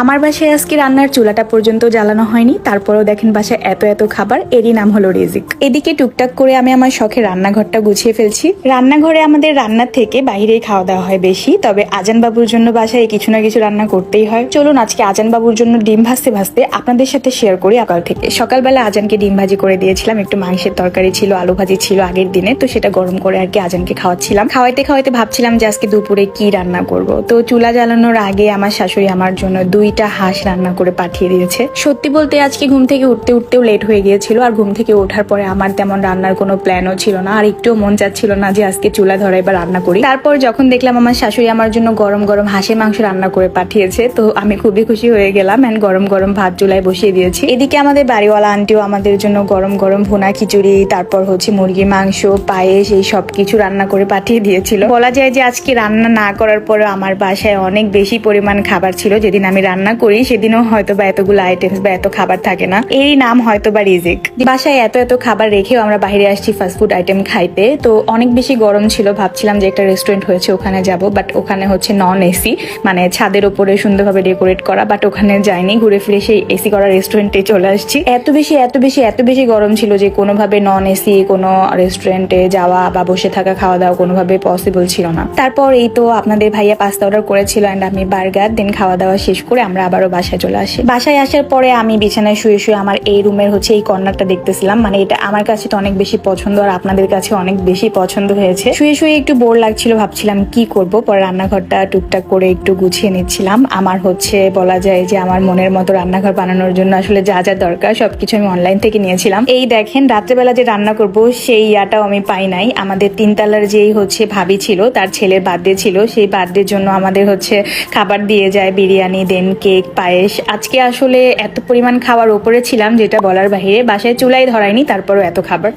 আমার বাসায় আজকে রান্নার চুলাটা পর্যন্ত জ্বালানো হয়নি, তারপরেও দেখেন বাসায় এত এত খাবার, এরই নাম হলো রিজিক। এদিকে টুকটাক করে আমি আমার শখে রান্নাঘরটা গুছিয়ে ফেলছি। রান্নাঘরে আমাদের রান্নার থেকে বাইরেই খাওয়া দাওয়া হয় বেশি, তবে আজান বাবুর জন্য বাসায় কিছু না কিছু রান্না করতেই হয়। চলুন আজকে আজান বাবুর জন্য ডিম ভাজতে ভাজতে আপনাদের সাথে শেয়ার করি। সকাল থেকে সকালবেলা আজানকে ডিম ভাজি করে দিয়েছিলাম, একটু মাংসের তরকারি ছিল, আলু ভাজি ছিল আগের দিনে, তো সেটা গরম করে আর কি আজানকে খাওয়াচ্ছিলাম। খাওয়াইতে খাওয়াইতে ভাবছিলাম যে আজকে দুপুরে কি রান্না করব। তো চুলা জ্বালানোর আগে আমার শাশুড়ি আমার জন্য 2টা হাঁস রান্না করে পাঠিয়ে দিয়েছে। সত্যি বলতে আজকে ঘুম থেকে উঠতেও লেট হয়ে গিয়েছিল, আর ঘুম থেকে ওঠার পরে আমার তেমন রান্নার কোনো প্ল্যানও ছিল না, আর একটুও মন চাচ্ছিল না যে আজকে চুলা ধরাই বা রান্না করি। তারপর যখন দেখলাম আমার শাশুড়ি আমার জন্য গরম গরম হাঁসের মাংস রান্না করে পাঠিয়েছে, তো আমি খুবই খুশি হয়ে গেলাম এন্ড গরম গরম ভাত চুলায় বসিয়ে দিয়েছি। এদিকে আমাদের বাড়িওয়ালা আন্টিও আমাদের জন্য গরম গরম ভুনা খিচুড়ি, তারপর হচ্ছে মুরগির মাংস, পায়েস, এই সব কিছু রান্না করে পাঠিয়ে দিয়েছিল। বলা যায় যে আজকে রান্না না করার পরে আমার বাসায় অনেক বেশি পরিমাণ খাবার ছিল। যেদিন আমি রান্না করি সেদিনও হয়তো বা এতগুলো আইটেমস বা এত খাবার থাকে না, এরই নাম হয়তো বা রিজিক। বাসায় এত এত খাবার রেখেও আমরা বাইরে আসছি ফাস্টফুড আইটেম খাইতে। তো অনেক বেশি গরম ছিল, ভাবছিলাম যে একটা রেস্টুরেন্ট হয়েছে ওখানে যাব, বাট ওখানে হচ্ছে নন এসি, মানে ছাদের উপরে সুন্দরভাবে ডেকোরেট করা, বাট ওখানে যাইনি, ঘুরে ফিরে সেই এসি করা রেস্টুরেন্টে চলে আসছি। এত বেশি গরম ছিল যে কোনোভাবে নন এসি কোনো রেস্টুরেন্টে যাওয়া বা বসে থাকা খাওয়া দাওয়া কোনোভাবে পসিবল ছিল না। তারপর এই তো আপনাদের ভাইয়া পাস্তা অর্ডার করেছিল এন্ড আমি বার্গার, দেন খাওয়া দাওয়া শেষ করে আমরা আবারও বাসায় চলে আসি। বাসায় আসার পরে আমি বিছানায় শুয়ে শুয়ে আমার এই রুমের হচ্ছে এই কর্নারটা দেখতেছিলাম, মানে এটা আমার কাছে তো অনেক বেশি পছন্দ আর আপনাদের কাছে অনেক বেশি পছন্দ হয়েছে। শুয়ে শুয়ে একটু বোর লাগছিল, ভাবছিলাম কি করব, পরে রান্নাঘরটা টুকটাক করে একটু গুছিয়ে নিচ্ছিলাম। আমার হচ্ছে বলা যায় যে আমার মনের মতো রান্নাঘর বানানোর জন্য আসলে যা যা দরকার সবকিছু আমি অনলাইন থেকে নিয়েছিলাম। এই দেখেন রাত্রেবেলা যে রান্না করব সেই ইয়াটাও আমি পাই নাই। আমাদের 3 তলার যেই হচ্ছে ভাবি ছিল তার ছেলের বার্থডে ছিল, সেই বার্থডের জন্য আমাদের হচ্ছে খাবার দিয়ে যায়, বিরিয়ানি, দেন কেক, পায়েস। আজকে আসলে এত পরিমাণ খাবার উপরে ছিলাম যেটা বলার বাহিরে, বাসায় চুলাই ধরায়নি, তারপরও এত খাবার।